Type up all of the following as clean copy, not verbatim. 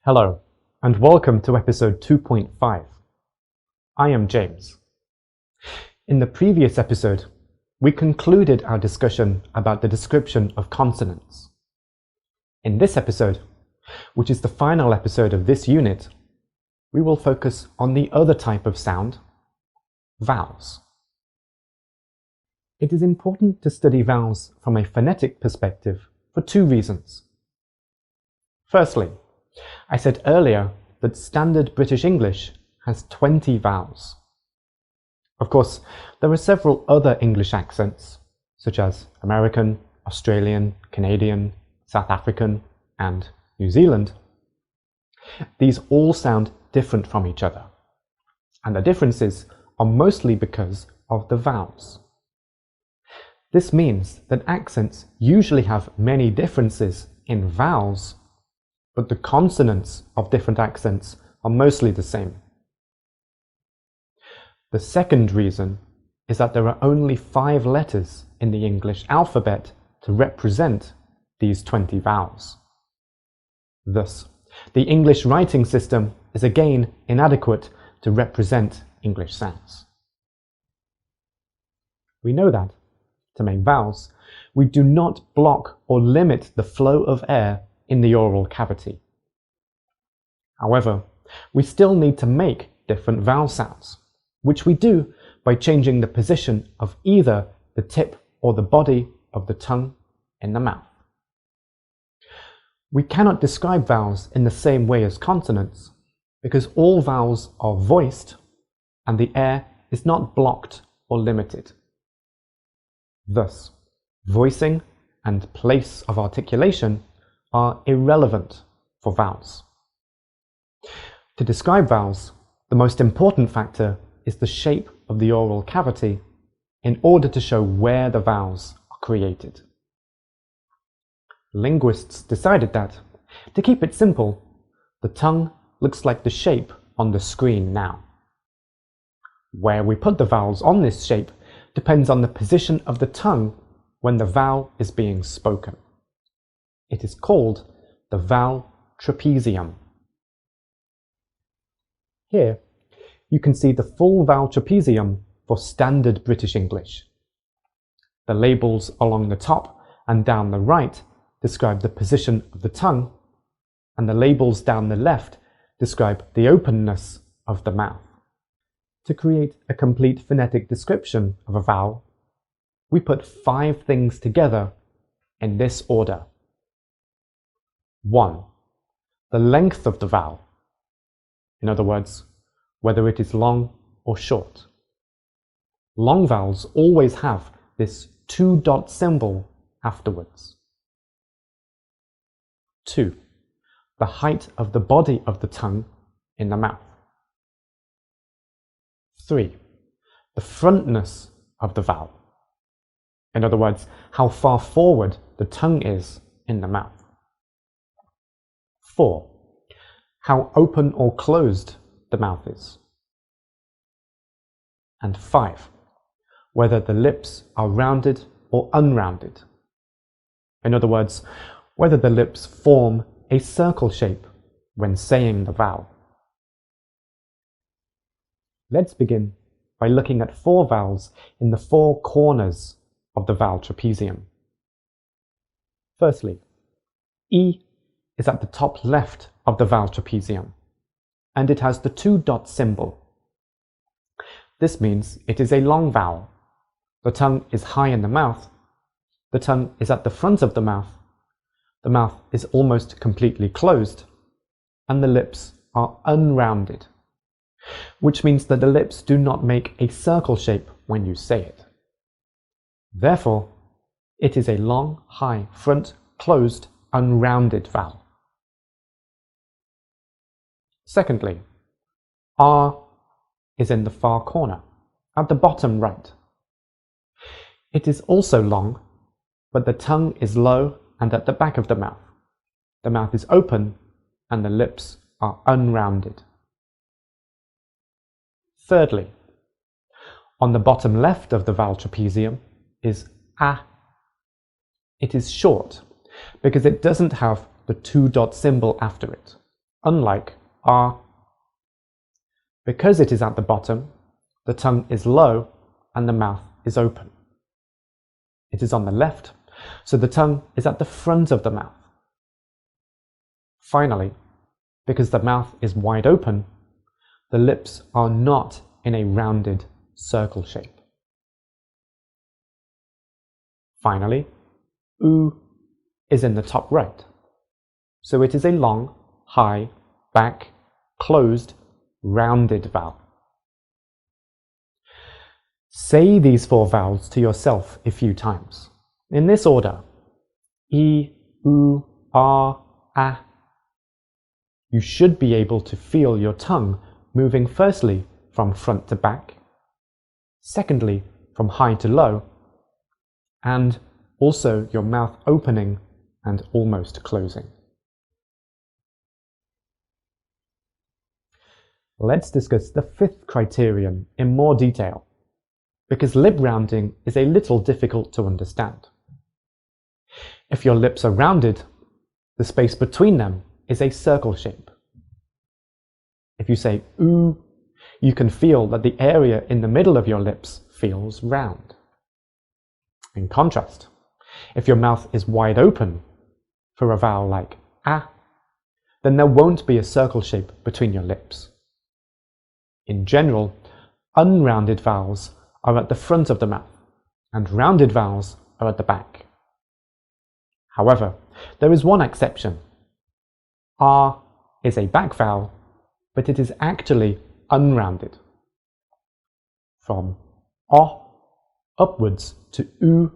Hello, and welcome to episode 2.5. I am James. In the previous episode, we concluded our discussion about the description of consonants. In this episode, which is the final episode of this unit, we will focus on the other type of sound, vowels. It is important to study vowels from a phonetic perspective for two reasons. Firstly, I said earlier that standard British English has 20 vowels. Of course, there are several other English accents, such as American, Australian, Canadian, South African, and New Zealand. These all sound different from each other, and the differences are mostly because of the vowels. This means that accents usually have many differences in vowels, but the consonants of different accents are mostly the same. The second reason is that there are only 5 letters in the English alphabet to represent these 20 vowels. Thus, the English writing system is again inadequate to represent English sounds. We know that, to make vowels, we do not block or limit the flow of air in the oral cavity. However, we still need to make different vowel sounds, which we do by changing the position of either the tip or the body of the tongue in the mouth. We cannot describe vowels in the same way as consonants because all vowels are voiced and the air is not blocked or limited. Thus, voicing and place of articulation are irrelevant for vowels. To describe vowels, the most important factor is the shape of the oral cavity in order to show where the vowels are created. Linguists decided that, to keep it simple, the tongue looks like the shape on the screen now. Where we put the vowels on this shape depends on the position of the tongue when the vowel is being spoken. It is called the vowel trapezium. Here, you can see the full vowel trapezium for standard British English. The labels along the top and down the right describe the position of the tongue, and the labels down the left describe the openness of the mouth. To create a complete phonetic description of a vowel, we put 5 things together in this order. 1. The length of the vowel. In other words, whether it is long or short. Long vowels always have this 2 dot symbol afterwards. 2. The height of the body of the tongue in the mouth. 3. The frontness of the vowel. In other words, how far forward the tongue is in the mouth. 4. How open or closed the mouth is. And 5. Whether the lips are rounded or unrounded. In other words, whether the lips form a circle shape when saying the vowel. Let's begin by looking at 4 vowels in the 4 corners of the vowel trapezium. Firstly, E is at the top left of the vowel trapezium, and it has the 2 dot symbol. This means it is a long vowel. The tongue is high in the mouth, the tongue is at the front of the mouth is almost completely closed, and the lips are unrounded, which means that the lips do not make a circle shape when you say it. Therefore, it is a long, high, front, closed, unrounded vowel. Secondly, R is in the far corner, at the bottom right. It is also long, but the tongue is low and at the back of the mouth. The mouth is open and the lips are unrounded. Thirdly, on the bottom left of the vowel trapezium is A. It is short because it doesn't have the 2 dot symbol after it, unlike R. Because it is at the bottom, the tongue is low and the mouth is open. It is on the left, so the tongue is at the front of the mouth. Finally, because the mouth is wide open, the lips are not in a rounded circle shape. Finally, oo is in the top right, so it is a long, high, back, closed, rounded vowel. Say these 4 vowels to yourself a few times, in this order: E, U, R, A. You should be able to feel your tongue moving firstly from front to back, secondly from high to low, and also your mouth opening and almost closing. Let's discuss the 5th criterion in more detail, because lip rounding is a little difficult to understand. If your lips are rounded, the space between them is a circle shape. If you say oo, you can feel that the area in the middle of your lips feels round. In contrast, if your mouth is wide open for a vowel like a, then there won't be a circle shape between your lips. In general, unrounded vowels are at the front of the mouth, and rounded vowels are at the back. However, there is one exception. R is a back vowel, but it is actually unrounded. From O upwards to U,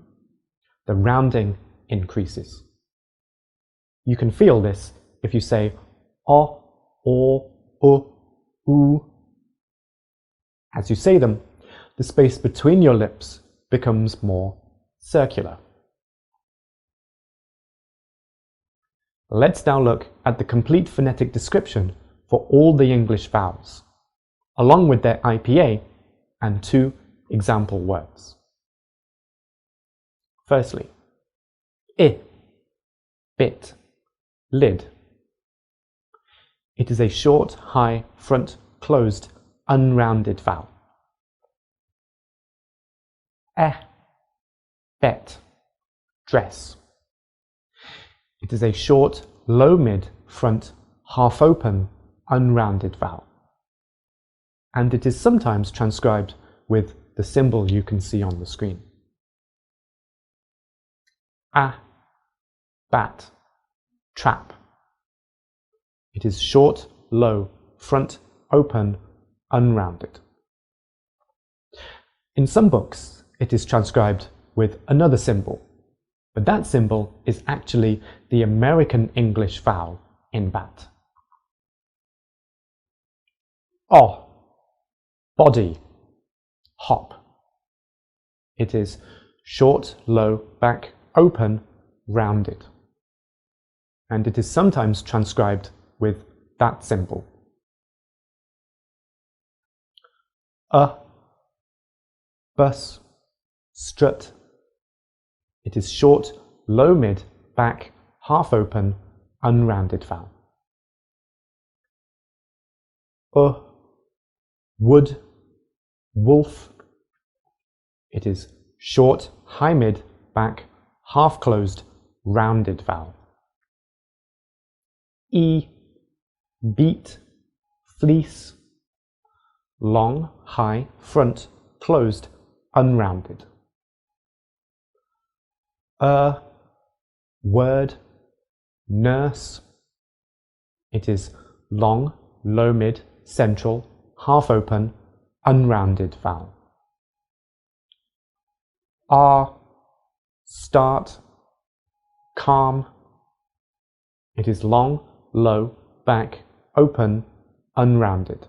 the rounding increases. You can feel this if you say O, U. As you say them, the space between your lips becomes more circular. Let's now look at the complete phonetic description for all the English vowels, along with their IPA and 2 example words. Firstly, I, bit, lid. It is a short, high, front, closed, unrounded vowel. Bet, dress. It is a short, low mid, front, half open, unrounded vowel. And it is sometimes transcribed with the symbol you can see on the screen. Bat, trap. It is short, low, front, open, unrounded. In some books, it is transcribed with another symbol, but that symbol is actually the American English vowel in bat. O, body, hop. It is short, low, back, open, rounded. And it is sometimes transcribed with that symbol. Bus, strut. It is short, low mid, back, half open, unrounded vowel. Wood, wolf. It is short, high mid, back, half closed, rounded vowel. Beat, fleece. Long, high, front, closed, unrounded. Word, nurse. It is long, low mid, central, half open, unrounded vowel. Start, calm. It is long, low, back, open, unrounded.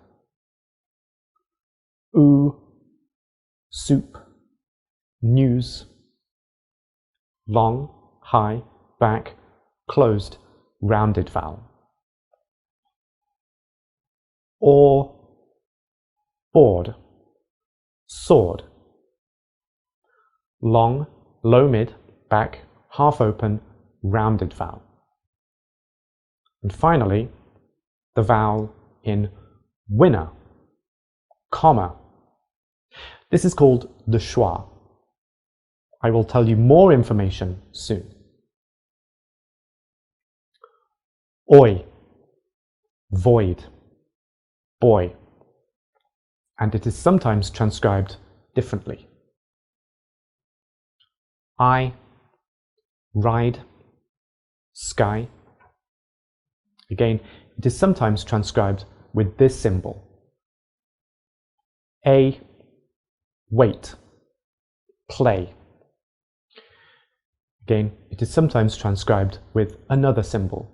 Soup, news. Long, high, back, closed, rounded vowel. Board, sword. Long, low mid, back, half open, rounded vowel. And finally, the vowel in winner, comma. This is called the schwa. I will tell you more information soon. Oi, void, boy, and it is sometimes transcribed differently. I, ride, sky. Again, it is sometimes transcribed with this symbol. A, wait, play. Again, it is sometimes transcribed with another symbol.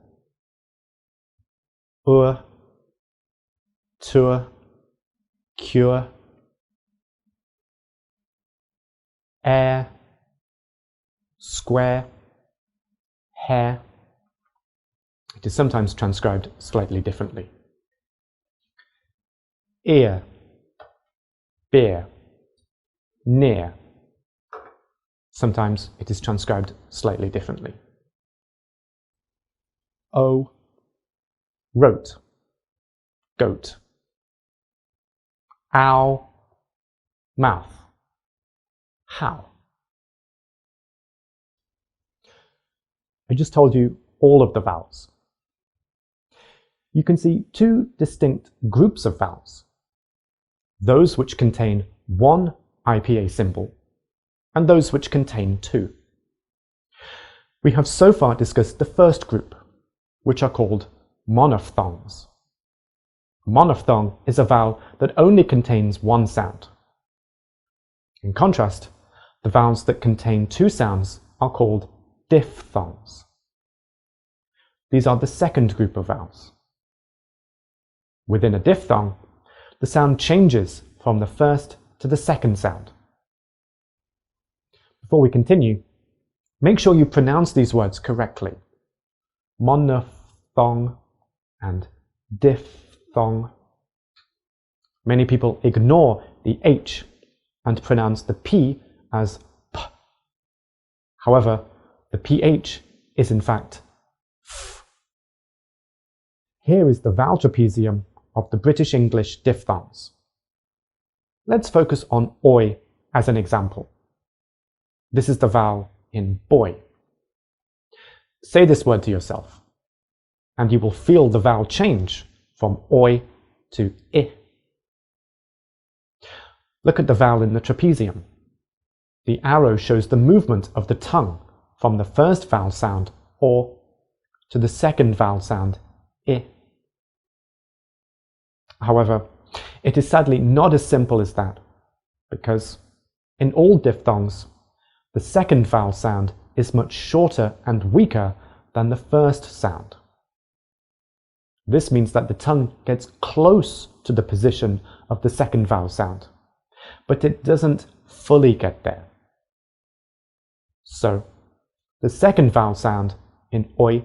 Tour, cure, air, square, hair. It is sometimes transcribed slightly differently. Ear, beer, near. Sometimes it is transcribed slightly differently. O, wrote, goat. Ow, mouth, how. I just told you all of the vowels. You can see two distinct groups of vowels. Those which contain one IPA symbol and those which contain two. We have so far discussed the first group, which are called monophthongs. Monophthong is a vowel that only contains one sound. In contrast, the vowels that contain two sounds are called diphthongs. These are the second group of vowels. Within a diphthong, the sound changes from the first to the second sound. Before we continue, make sure you pronounce these words correctly. Monophthong and diphthong. Many people ignore the H and pronounce the P as P. However, the PH is in fact F. Here is the vowel trapezium of the British English diphthongs. Let's focus on oi as an example. This is the vowel in boy. Say this word to yourself, and you will feel the vowel change from oi to I. Look at the vowel in the trapezium. The arrow shows the movement of the tongue from the first vowel sound, or, to the second vowel sound, I. However, it is sadly not as simple as that, because in all diphthongs, the second vowel sound is much shorter and weaker than the first sound. This means that the tongue gets close to the position of the second vowel sound, but it doesn't fully get there. So, the second vowel sound in oi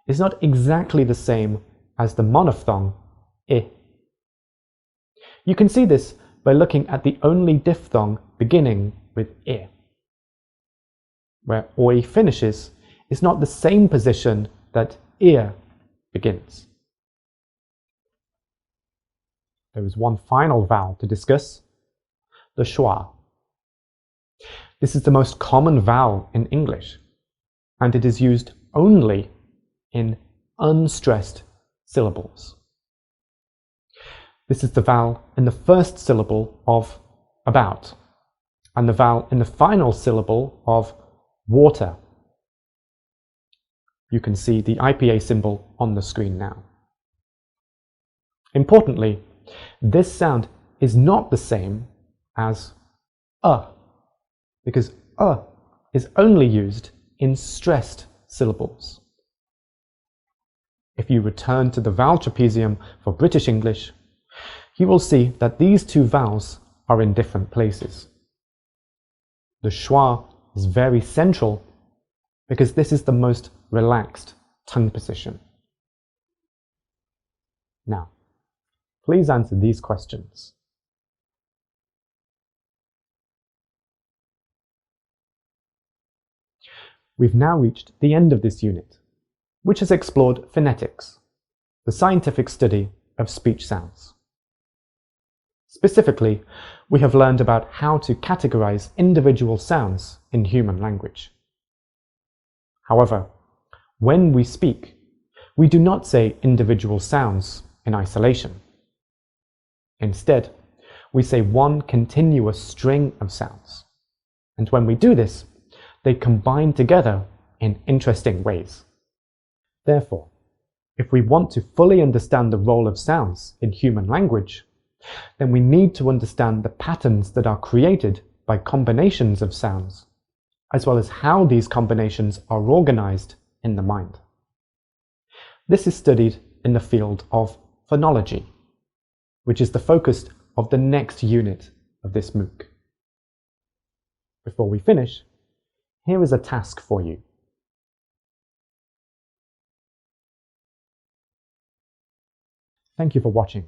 is not exactly the same as the monophthong I. You can see this by looking at the only diphthong beginning with I. Where oi finishes is not the same position that ear begins. There is one final vowel to discuss, the schwa. This is the most common vowel in English, and it is used only in unstressed syllables. This is the vowel in the first syllable of about, and the vowel in the final syllable of water. You can see the IPA symbol on the screen now. Importantly, this sound is not the same as because is only used in stressed syllables. If you return to the vowel trapezium for British English, you will see that these two vowels are in different places. The schwa is very central because this is the most relaxed tongue position. Now, please answer these questions. We've now reached the end of this unit, which has explored phonetics, the scientific study of speech sounds. Specifically, we have learned about how to categorize individual sounds in human language. However, when we speak, we do not say individual sounds in isolation. Instead, we say one continuous string of sounds. And when we do this, they combine together in interesting ways. Therefore, if we want to fully understand the role of sounds in human language, then we need to understand the patterns that are created by combinations of sounds, as well as how these combinations are organized in the mind. This is studied in the field of phonology, which is the focus of the next unit of this MOOC. Before we finish, here is a task for you. Thank you for watching.